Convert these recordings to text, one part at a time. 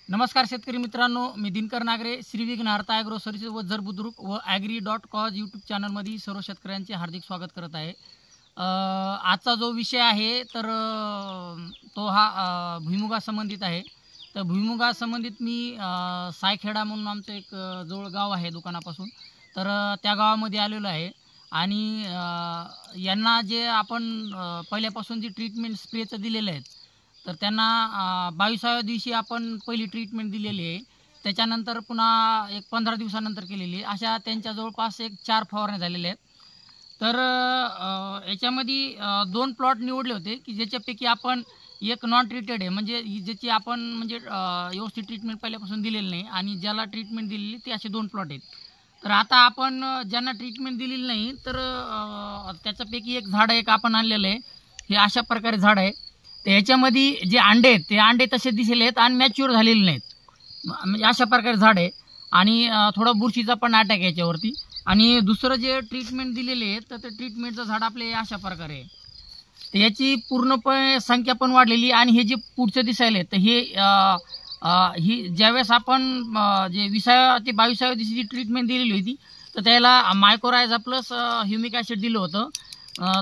नमस्कार शेतकरी मित्रांनो, मी दिनकर नागरे, श्री विघ्नहर्ता ॲग्रो सर्व्हिसेस व जर बुद्रुक व ॲग्री.कॉज यूट्यूब चॅनलमध्ये सर्व शेतकऱ्यांचे हार्दिक स्वागत करत आहे। आजचा जो विषय आहे तर तो हा भुईमुगा संबंधित आहे। तर भुईमुगा संबंधित मी सायखेडा म्हणून आमचं एक जवळ गाव आहे दुकानापासून, तर त्या गावामध्ये आलेलो आहे आणि यांना जे आपण पहिल्यापासून जी ट्रीटमेंट स्प्रेचं दिलेलं आहे, तर त्यांना 22व्या दिवशी आपण पहिली ट्रीटमेंट दिलेली आहे। त्याच्यानंतर पुन्हा एक 15 दिवसानंतर केलेली आहे। अशा त्यांच्या जवळपास एक 4 फवारण्या झालेल्या आहेत। तर याच्यामध्ये 2 प्लॉट निवडले होते की ज्याच्यापैकी आपण एक नॉन ट्रीटेड आहे, म्हणजे ज्याची आपण म्हणजे व्यवस्थित ट्रीटमेंट पहिल्यापासून दिलेली नाही आणि ज्याला ट्रीटमेंट दिलेली ते असे 2 प्लॉट आहेत। तर आता आपण ज्यांना ट्रीटमेंट दिलेली नाही तर त्याच्यापैकी एक झाड एक आपण आणलेलं आहे। हे अशा प्रकारे झाड आहे। तर ह्याच्यामध्ये जे अंडे आहेत ते अंडे तसे दिसले आहेत आणि मॅच्युअर झालेले नाहीत, म्हणजे अशा प्रकारे झाड आहे आणि थोडा बुरशीचा पण अटॅक आहे याच्यावरती। आणि दुसरं जे ट्रीटमेंट दिलेले आहे तर ते ट्रीटमेंटचं झाड आपले अशा प्रकारे आहे। तर याची पूर्णपणे संख्या पण वाढलेली आणि हे जे पुढचं दिसायले तर हे ही ज्यावेळेस आपण जे 20व्या ते 22व्या दिवशी जी ट्रीटमेंट दिलेली होती तर त्याला मायक्रोरायझा प्लस ह्युमिक ॲसिड दिलं होतं।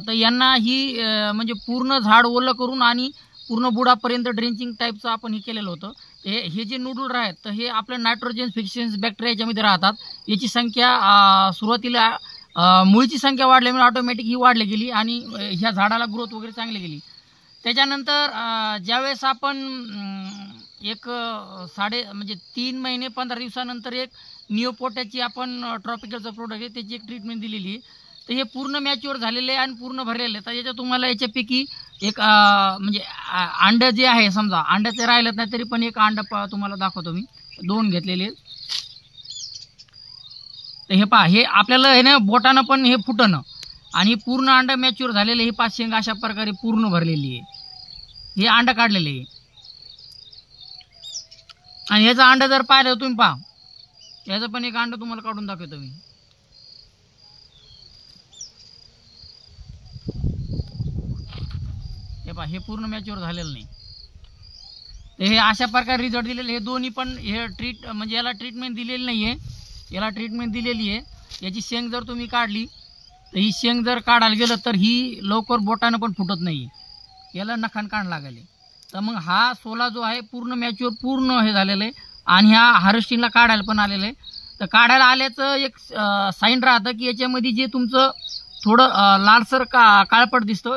तर यांना ही म्हणजे पूर्ण झाड ओलं करून आणि पूर्ण बुडापर्यंत ड्रेंचिंग टाईपचं आपण हे केलेलं होतं। हे जे नूडल आहेत तर हे आपलं नायट्रोजन फिक्सेन्स बॅक्टेरिया याच्यामध्ये राहतात। याची संख्या सुरुवातीला मुळीची संख्या वाढल्यामुळे ऑटोमॅटिक ही वाढली गेली आणि ह्या झाडाला ग्रोथ वगैरे चांगली गेली। त्याच्यानंतर ज्यावेळेस आपण एक म्हणजे 3 महिने 15 दिवसानंतर एक निओपोटॅची आपण ट्रॉपिकलचं प्रोडक्ट आहे त्याची एक ट्रीटमेंट दिलेली आहे। तर हे पूर्ण मॅच्युअर झालेले आहे आणि पूर्ण भरलेले आहे। तर याच्यात तुम्हाला याच्यापैकी एक म्हणजे अंड जे आहे, समजा अंड्याचे राहिलेत नाही तरी पण एक अंड तुम्हाला दाखवतो मी, 2 घेतलेले। तर हे पहा, हे आपल्याला हे ना बोटानं पण हे फुटणं आणि पूर्ण अंड मॅच्युअर झालेले, हे 5 शेंग अशा प्रकारे पूर्ण भरलेली आहे। हे अंड काढलेले आहे आणि याचं अंड जर पाहिलं तुम्ही पहा, याचं पण एक अंड तुम्हाला काढून दाखवतो मी। हे पहा, हे पूर्ण मॅच्युअर झालेलं नाही। तर हे अशा प्रकारे रिझल्ट दिलेले। हे दोन्ही पण हे म्हणजे याला ट्रीटमेंट दिलेली नाही आहे, याला ट्रीटमेंट दिलेली आहे। याची शेंग जर तुम्ही काढली तर ही शेंग जर काढायला गेलं तर ही लवकर बोटानं पण फुटत नाही, याला नखान काढ लागले। तर मग हा सोला जो आहे पूर्ण मॅच्युअर पूर्ण हे झालेलं आहे आणि ह्या हार्वेस्टिंगला काढायला पण आलेलं आहे। तर काढायला आल्याचं एक साईन राहतं की याच्यामध्ये जे तुमचं थोडं लालसर काळपट दिसतं।